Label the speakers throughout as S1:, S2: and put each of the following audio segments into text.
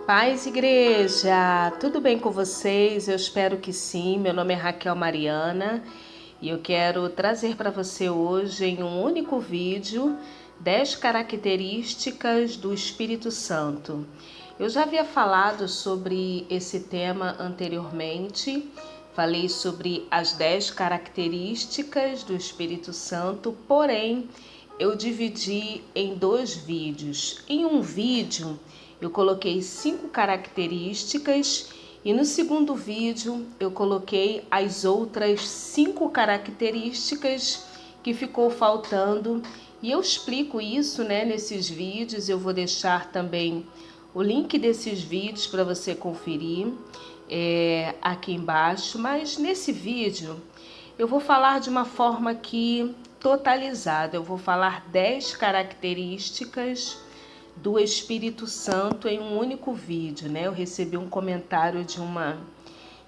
S1: Paz, igreja! Tudo bem com vocês? Eu espero que sim. Meu nome é Raquel Mariana e eu quero trazer para você hoje, em um único vídeo, 10 características do Espírito Santo. Eu já havia falado sobre esse tema anteriormente, falei sobre as 10 características do Espírito Santo, porém eu dividi em 2 vídeos. Em um vídeo eu coloquei 5 características e no segundo vídeo eu coloquei as outras 5 características que ficou faltando. E eu explico isso, nesses vídeos. Eu vou deixar também o link desses vídeos para você conferir aqui embaixo. Mas nesse vídeo eu vou falar de uma forma aqui totalizada. Eu vou falar 10 características do Espírito Santo em um único vídeo, Eu recebi um comentário de uma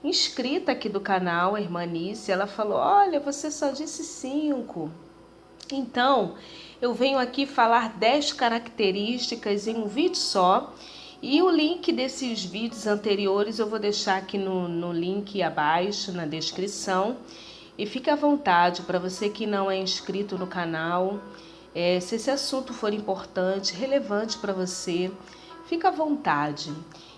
S1: inscrita aqui do canal, a irmã Nice. Ela falou: olha, você só disse 5. Então, eu venho aqui falar 10 características em um vídeo só. E o link desses vídeos anteriores eu vou deixar aqui no link abaixo, na descrição. E fique à vontade, para você que não é inscrito no canal, se esse assunto for importante, relevante para você, fica à vontade.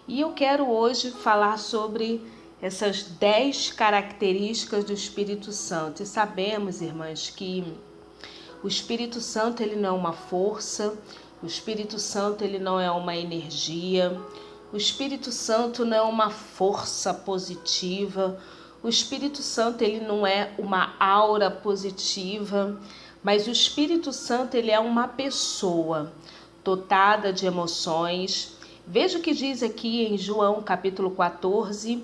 S1: E eu quero hoje falar sobre essas 10 características do Espírito Santo. E sabemos, irmãs, que o Espírito Santo ele não é uma força, o Espírito Santo ele não é uma energia, o Espírito Santo não é uma força positiva, o Espírito Santo ele não é uma aura positiva, mas o Espírito Santo ele é uma pessoa dotada de emoções. Veja o que diz aqui em João capítulo 14,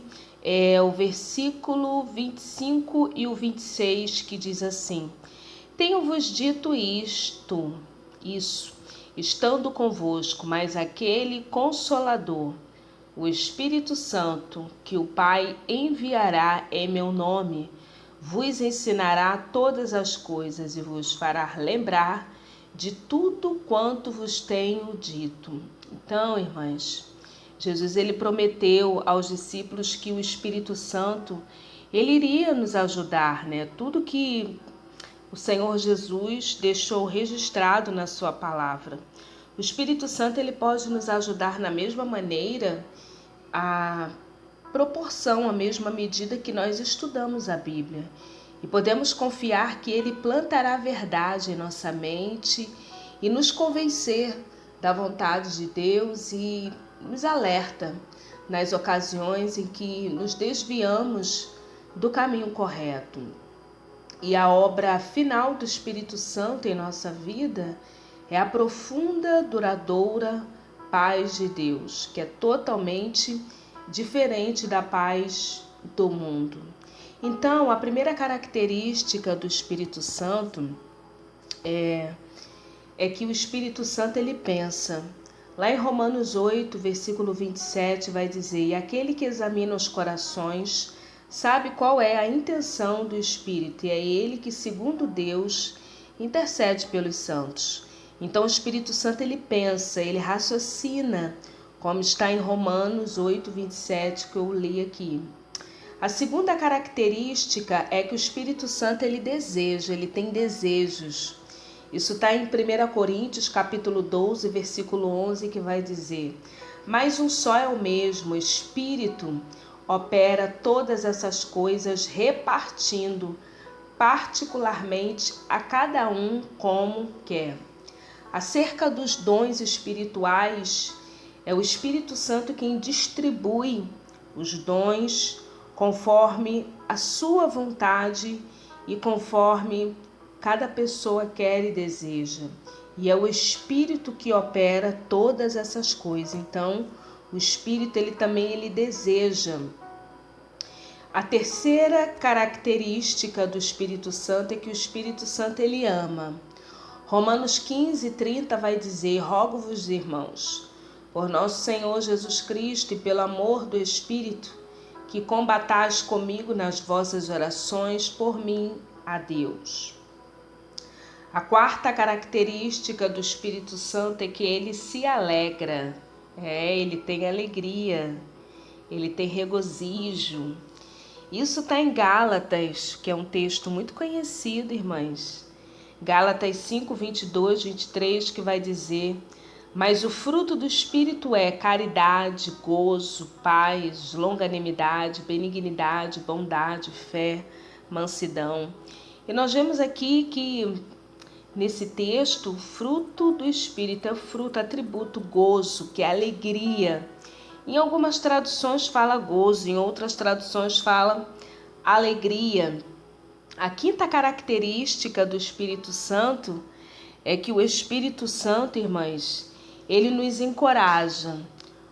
S1: o versículo 25 e o 26, que diz assim: tenho-vos dito isso, estando convosco, mas aquele Consolador, o Espírito Santo, que o Pai enviará em meu nome, vos ensinará todas as coisas e vos fará lembrar de tudo quanto vos tenho dito. Então, irmãs, Jesus ele prometeu aos discípulos que o Espírito Santo ele iria nos ajudar, Tudo que o Senhor Jesus deixou registrado na sua palavra. O Espírito Santo ele pode nos ajudar na mesma maneira, a mesma medida que nós estudamos a Bíblia. E podemos confiar que ele plantará a verdade em nossa mente e nos convencer da vontade de Deus e nos alerta nas ocasiões em que nos desviamos do caminho correto. E a obra final do Espírito Santo em nossa vida é a profunda, duradoura paz de Deus, que é totalmente diferente da paz do mundo. Então, a primeira característica do Espírito Santo é que o Espírito Santo ele pensa. Lá em Romanos 8, versículo 27, vai dizer: e aquele que examina os corações sabe qual é a intenção do Espírito, e é ele que, segundo Deus, intercede pelos santos. Então o Espírito Santo ele pensa, ele raciocina, como está em Romanos 8, 27, que eu li aqui. A segunda característica é que o Espírito Santo ele deseja, ele tem desejos. Isso está em 1 Coríntios capítulo 12, versículo 11, que vai dizer: mas um só é o mesmo Espírito, opera todas essas coisas, repartindo particularmente a cada um como quer. Acerca dos dons espirituais, é o Espírito Santo quem distribui os dons conforme a sua vontade e conforme cada pessoa quer e deseja. E é o Espírito que opera todas essas coisas. Então, o Espírito ele também deseja. A terceira característica do Espírito Santo é que o Espírito Santo ele ama. Romanos 15, 30 vai dizer: rogo-vos, irmãos, por nosso Senhor Jesus Cristo e pelo amor do Espírito, que combatais comigo nas vossas orações por mim a Deus. A quarta característica do Espírito Santo é que ele se alegra. Ele tem alegria, ele tem regozijo. Isso está em Gálatas, que é um texto muito conhecido, irmãs. Gálatas 5, 22, 23, que vai dizer: mas o fruto do Espírito é caridade, gozo, paz, longanimidade, benignidade, bondade, fé, mansidão. E nós vemos aqui que nesse texto, o fruto do Espírito é fruto, atributo, gozo, que é alegria. Em algumas traduções fala gozo, em outras traduções fala alegria. A quinta característica do Espírito Santo é que o Espírito Santo, irmãs, ele nos encoraja,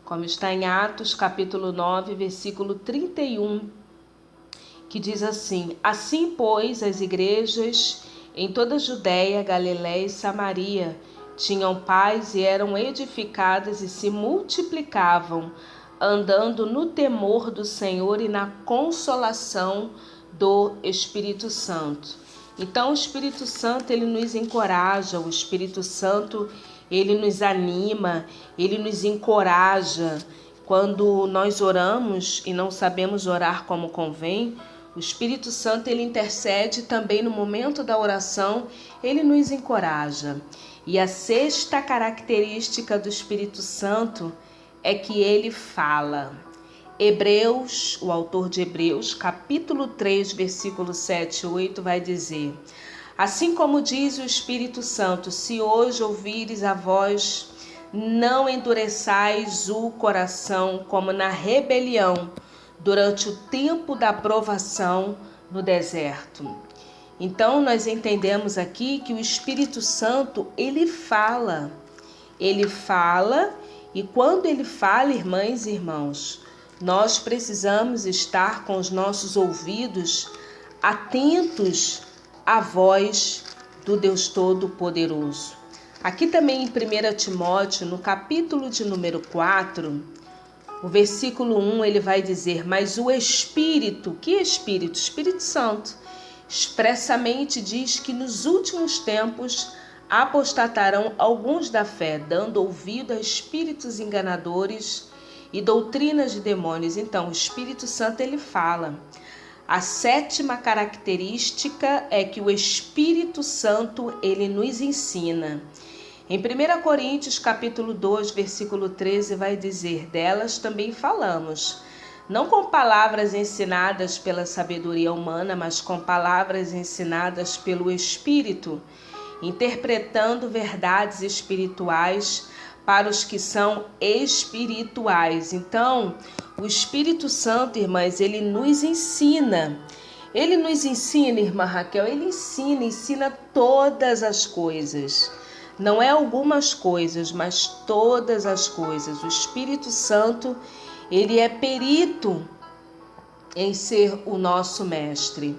S1: como está em Atos capítulo 9, versículo 31, que diz assim: assim, pois, as igrejas em toda a Judéia, Galiléia e Samaria tinham paz e eram edificadas e se multiplicavam, andando no temor do Senhor e na consolação do Espírito Santo. Então o Espírito Santo, ele nos encoraja, o Espírito Santo, ele nos anima, ele nos encoraja. Quando nós oramos e não sabemos orar como convém, o Espírito Santo, ele intercede também no momento da oração, ele nos encoraja. E a sexta característica do Espírito Santo é que ele fala. Hebreus, o autor de Hebreus, capítulo 3, versículo 7 e 8, vai dizer: assim como diz o Espírito Santo, se hoje ouvires a voz, não endureçais o coração como na rebelião, durante o tempo da provação no deserto. Então nós entendemos aqui que o Espírito Santo, ele fala e quando ele fala, irmãs e irmãos, nós precisamos estar com os nossos ouvidos atentos à voz do Deus Todo-Poderoso. Aqui também em 1 Timóteo, no capítulo de número 4, o versículo 1, ele vai dizer: mas o Espírito, que Espírito? Espírito Santo, expressamente diz que nos últimos tempos apostatarão alguns da fé, dando ouvido a espíritos enganadores e doutrinas de demônios. Então, o Espírito Santo, ele fala. A sétima característica é que o Espírito Santo, ele nos ensina. Em 1 Coríntios, capítulo 2, versículo 13, vai dizer: delas também falamos, não com palavras ensinadas pela sabedoria humana, mas com palavras ensinadas pelo Espírito, interpretando verdades espirituais para os que são espirituais. Então, o Espírito Santo, irmãs, ele nos ensina. Ele nos ensina, irmã Raquel, ele ensina todas as coisas. Não é algumas coisas, mas todas as coisas. O Espírito Santo, ele é perito em ser o nosso mestre.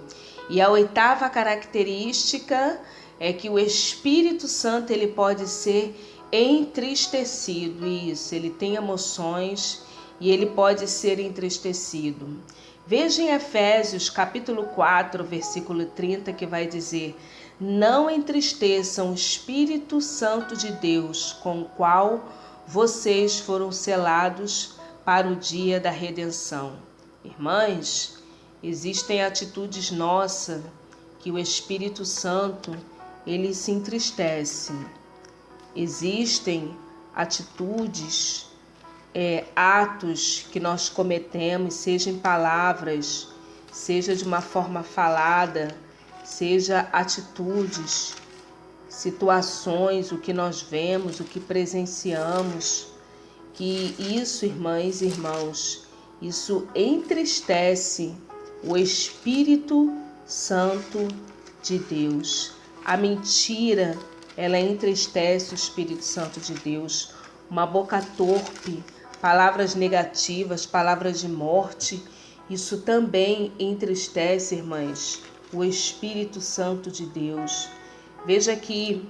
S1: E a oitava característica é que o Espírito Santo, ele pode ser entristecido. Isso, ele tem emoções e ele pode ser entristecido. Veja em Efésios capítulo 4, versículo 30, que vai dizer: não entristeçam o Espírito Santo de Deus, com o qual vocês foram selados para o dia da redenção. Irmãs, existem atitudes nossas que o Espírito Santo, ele se entristece. Existem atitudes, atos que nós cometemos, seja em palavras, seja de uma forma falada, seja atitudes, situações, o que nós vemos, o que presenciamos, que isso, irmãs e irmãos, isso entristece o Espírito Santo de Deus. A mentira, ela entristece o Espírito Santo de Deus. Uma boca torpe, palavras negativas, palavras de morte, isso também entristece, irmãs, o Espírito Santo de Deus. Veja aqui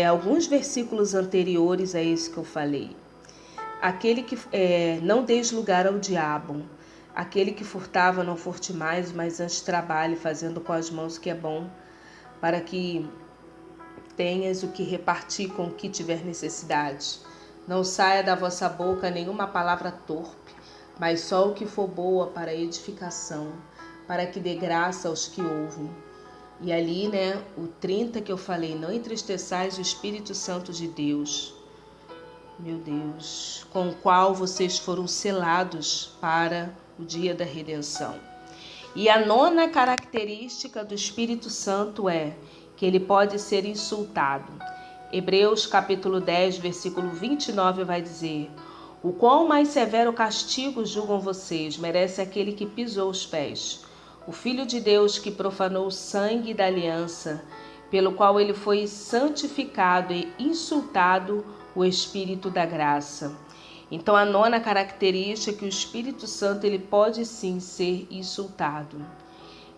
S1: alguns versículos anteriores a esse que eu falei. Aquele que não deis lugar ao diabo, aquele que furtava não furte mais, mas antes trabalhe, fazendo com as mãos o que é bom, para que tenhas o que repartir com o que tiver necessidade. Não saia da vossa boca nenhuma palavra torpe, mas só o que for boa para edificação, para que dê graça aos que ouvem. E ali, o 30 que eu falei, não entristeçais o Espírito Santo de Deus, meu Deus, com o qual vocês foram selados para o dia da redenção. E a nona característica do Espírito Santo é que ele pode ser insultado. Hebreus capítulo 10, versículo 29 vai dizer: o quão mais severo castigo julgam vocês, merece aquele que pisou os pés, o Filho de Deus que profanou o sangue da aliança, pelo qual ele foi santificado e insultado o Espírito da graça. Então a nona característica é que o Espírito Santo ele pode sim ser insultado.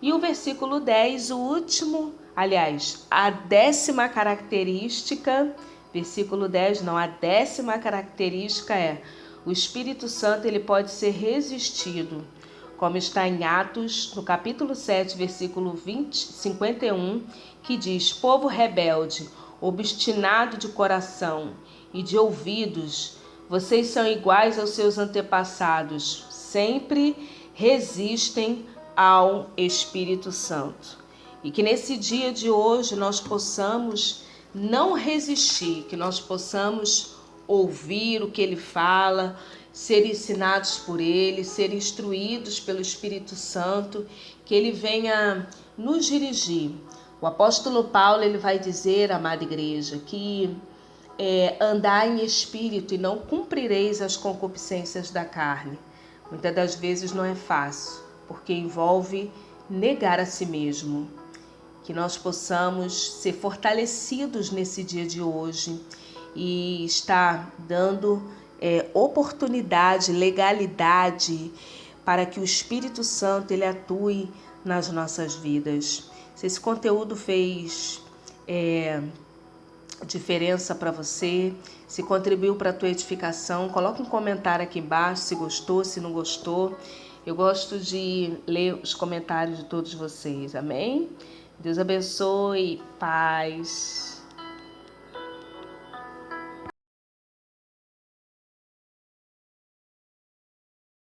S1: E o versículo 10, o último, aliás, a 10ª característica, versículo 10 não, a 10ª característica é: o Espírito Santo ele pode ser resistido, como está em Atos, no capítulo 7, versículo 51, que diz: povo rebelde, obstinado de coração e de ouvidos, vocês são iguais aos seus antepassados, sempre resistem ao Espírito Santo. E que nesse dia de hoje nós possamos não resistir, que nós possamos ouvir o que ele fala, ser ensinados por ele, ser instruídos pelo Espírito Santo, que ele venha nos dirigir. O apóstolo Paulo ele vai dizer, amada igreja, que andar em espírito e não cumprireis as concupiscências da carne. Muitas das vezes não é fácil, porque envolve negar a si mesmo. Que nós possamos ser fortalecidos nesse dia de hoje e estar dando oportunidade, legalidade para que o Espírito Santo ele atue nas nossas vidas. Se esse conteúdo fez diferença para você, se contribuiu para a tua edificação, coloca um comentário aqui embaixo se gostou, se não gostou. Eu gosto de ler os comentários de todos vocês, amém? Deus abençoe, paz.